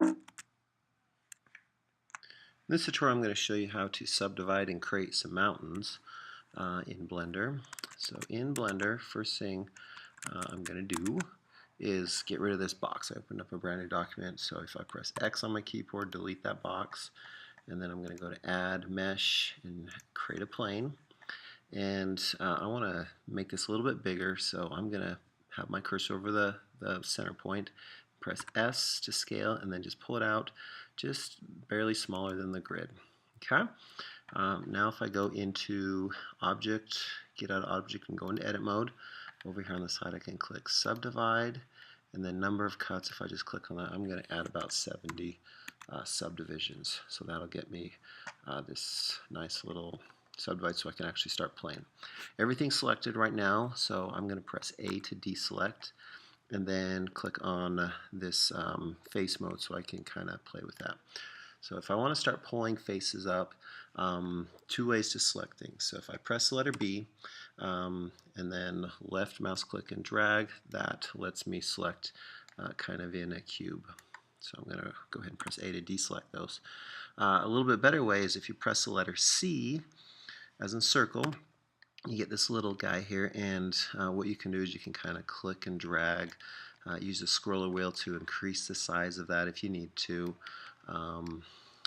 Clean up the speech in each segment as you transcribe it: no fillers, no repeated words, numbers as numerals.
In this tutorial I'm going to show you how to subdivide and create some mountains in Blender. So in Blender, first thing I'm going to do is get rid of this box. I opened up a brand new document, so if I press X on my keyboard, delete that box, and then I'm going to go to Add, Mesh, and create a plane. And I want to make this a little bit bigger, so I'm going to have my cursor over the center point, press S to scale, and then just pull it out just barely smaller than the grid. Okay. Now if I go into Object, get out of Object and go into Edit mode, over here on the side I can click Subdivide, and then number of cuts, if I just click on that, I'm going to add about 70 subdivisions. So that'll get me this nice little subdivide so I can actually start playing. Everything's selected right now, so I'm going to press A to deselect and then click on this face mode so I can kind of play with that. So if I want to start pulling faces up, two ways to select things. So if I press the letter B and then left mouse click and drag, that lets me select kind of in a cube. So I'm going to go ahead and press A to deselect those. A little bit better way is if you press the letter C, as in circle, you get this little guy here, and what you can do is you can kind of click and drag, use the scroller wheel to increase the size of that if you need to.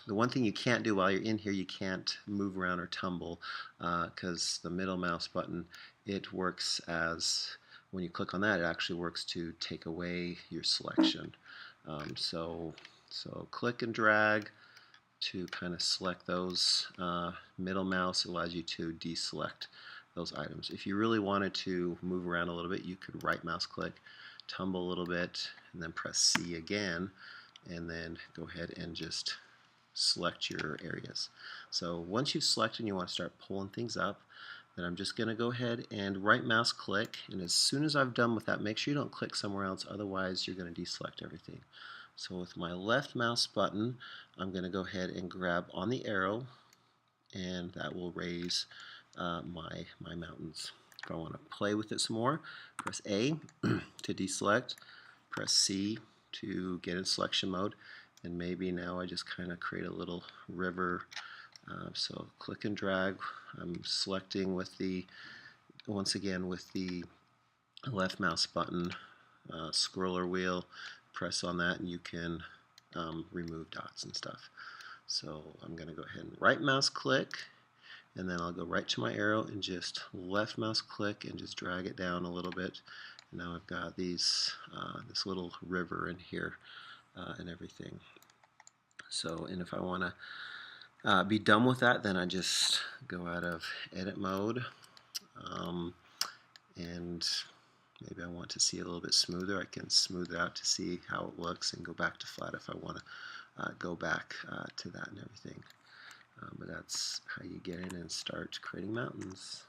The one thing you can't do while you're in here, you can't move around or tumble, because the middle mouse button, it works as, when you click on that, it actually works to take away your selection. So click and drag to kind of select those. Middle mouse allows you to deselect those items. If you really wanted to move around a little bit, you could right mouse click, tumble a little bit, and then press C again, and then go ahead and just select your areas. So once you've selected and you want to start pulling things up, then I'm just going to go ahead and right mouse click, and as soon as I've done with that, make sure you don't click somewhere else, otherwise you're going to deselect everything. So with my left mouse button, I'm going to go ahead and grab on the arrow, and that will raise my mountains. If I want to play with it some more, press A to deselect, press C to get in selection mode, and maybe now I just kind of create a little river. So click and drag. I'm selecting with the, once again with the left mouse button, scroller wheel, press on that and you can remove dots and stuff. So I'm going to go ahead and right mouse click, and then I'll go right to my arrow and just left mouse click and just drag it down a little bit. And now I've got these this little river in here and everything. So, and if I want to be done with that, then I just go out of edit mode, and maybe I want to see it a little bit smoother. I can smooth it out to see how it looks and go back to flat if I want to go back to that and everything. But that's how you get in and start creating mountains.